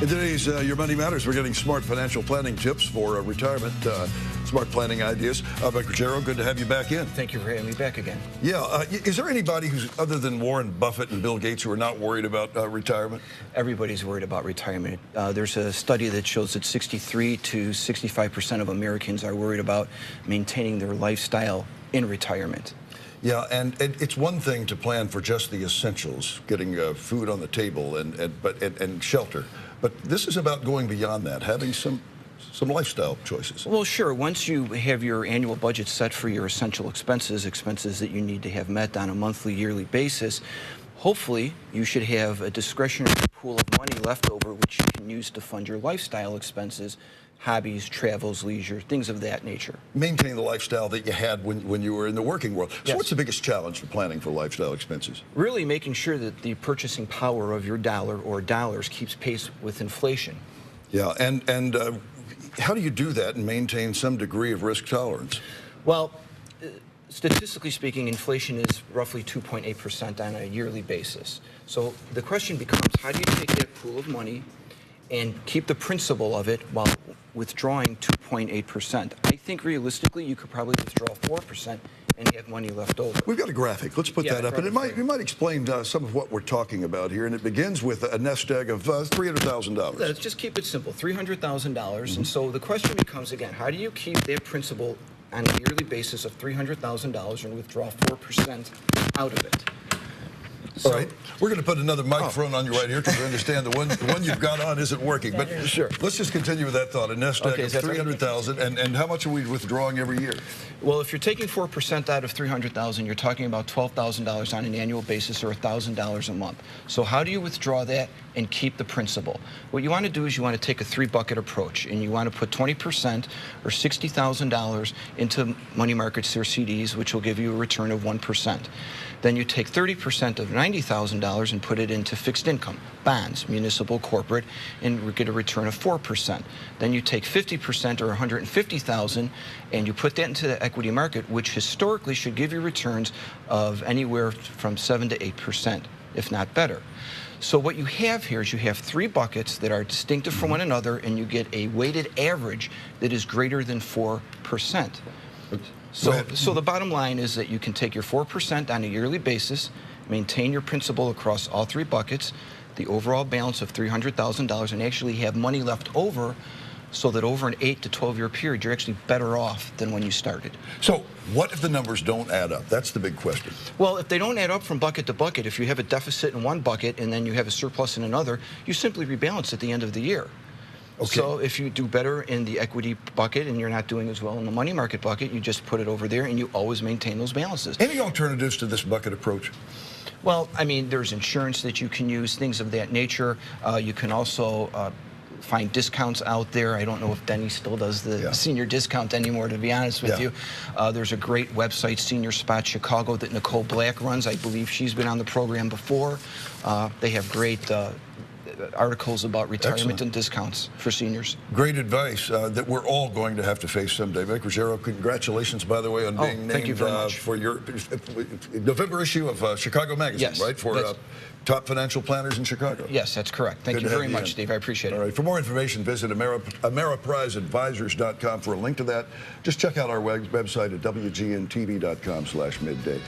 In today's Your Money Matters, we're getting smart financial planning tips for retirement, smart planning ideas. Ruggiero, good to have you back in. Thank you for having me back again. Yeah, is there anybody who's, other than Warren Buffett and Bill Gates, who are not worried about retirement? Everybody's worried about retirement. There's a study that shows that 63 to 65% of Americans are worried about maintaining their lifestyle in retirement. Yeah, and it's one thing to plan for just the essentials, getting food on the table and shelter. But this is about going beyond that, having some lifestyle choices. Well, sure. Once you have your annual budget set for your essential expenses that you need to have met on a monthly, yearly basis, hopefully you should have a discretionary pool of money left over which you can use to fund your lifestyle expenses, hobbies, travels, leisure, things of that nature. Maintain the lifestyle that you had when you were in the working world. So Yes. What's the biggest challenge for planning for lifestyle expenses? Really making sure that the purchasing power of your dollar or dollars keeps pace with inflation. Yeah, and how do you do that and maintain some degree of risk tolerance? Well, statistically speaking, inflation is roughly 2.8% on a yearly basis. So the question becomes, how do you take that pool of money and keep the principal of it while withdrawing 2.8%? I think realistically you could probably withdraw 4% and have money left over. We've got a graphic. Let's put that up. And you might explain some of what we're talking about here. And it begins with a nest egg of $300,000. Let's just keep it simple, $300,000. And so the question becomes, again, how do you keep that principal on a yearly basis of $300,000 and withdraw 4% out of it? All right, we're going to put another microphone on you right here because we understand the one you've got on isn't working. But sure, let's just continue with that thought. A nest egg of $300,000, and how much are we withdrawing every year? Well, if you're taking 4% out of $300,000, you're talking about $12,000 on an annual basis, or $1,000 a month. So how do you withdraw that and keep the principal? What you want to do is you want to take a three-bucket approach, and you want to put 20% or $60,000 into money markets or CDs, which will give you a return of 1%. Then you take 30% of $90,000 and put it into fixed income, bonds, municipal, corporate, and get a return of 4%. Then you take 50% or $150,000 and you put that into the equity market, which historically should give you returns of anywhere from 7 to 8%, if not better. So what you have here is you have three buckets that are distinctive from one another, and you get a weighted average that is greater than 4%. So the bottom line is that you can take your 4% on a yearly basis, maintain your principal across all three buckets, the overall balance of $300,000, and actually have money left over, so that over an 8 to 12-year period, you're actually better off than when you started. So what if the numbers don't add up? That's the big question. Well, if they don't add up from bucket to bucket, if you have a deficit in one bucket and then you have a surplus in another, you simply rebalance at the end of the year. Okay. So if you do better in the equity bucket and you're not doing as well in the money market bucket, you just put it over there and you always maintain those balances. Any alternatives to this bucket approach? Well, I mean, there's insurance that you can use, things of that nature. You can also find discounts out there. I don't know if Denny still does the senior discount anymore, to be honest with you. There's a great website, Senior Spot Chicago, that Nicole Black runs. I believe she's been on the program before. They have great articles about retirement and discounts for seniors. Great advice that we're all going to have to face someday. Ruggiero, congratulations, by the way, on being named for your November issue of Chicago Magazine, right? For top financial planners in Chicago. Yes, that's correct. Thank you very much, Steve. I appreciate it. All right. For more information, visit AmeripriseAdvisors.com for a link to that. Just check out our website at WGN-TV.com/midday.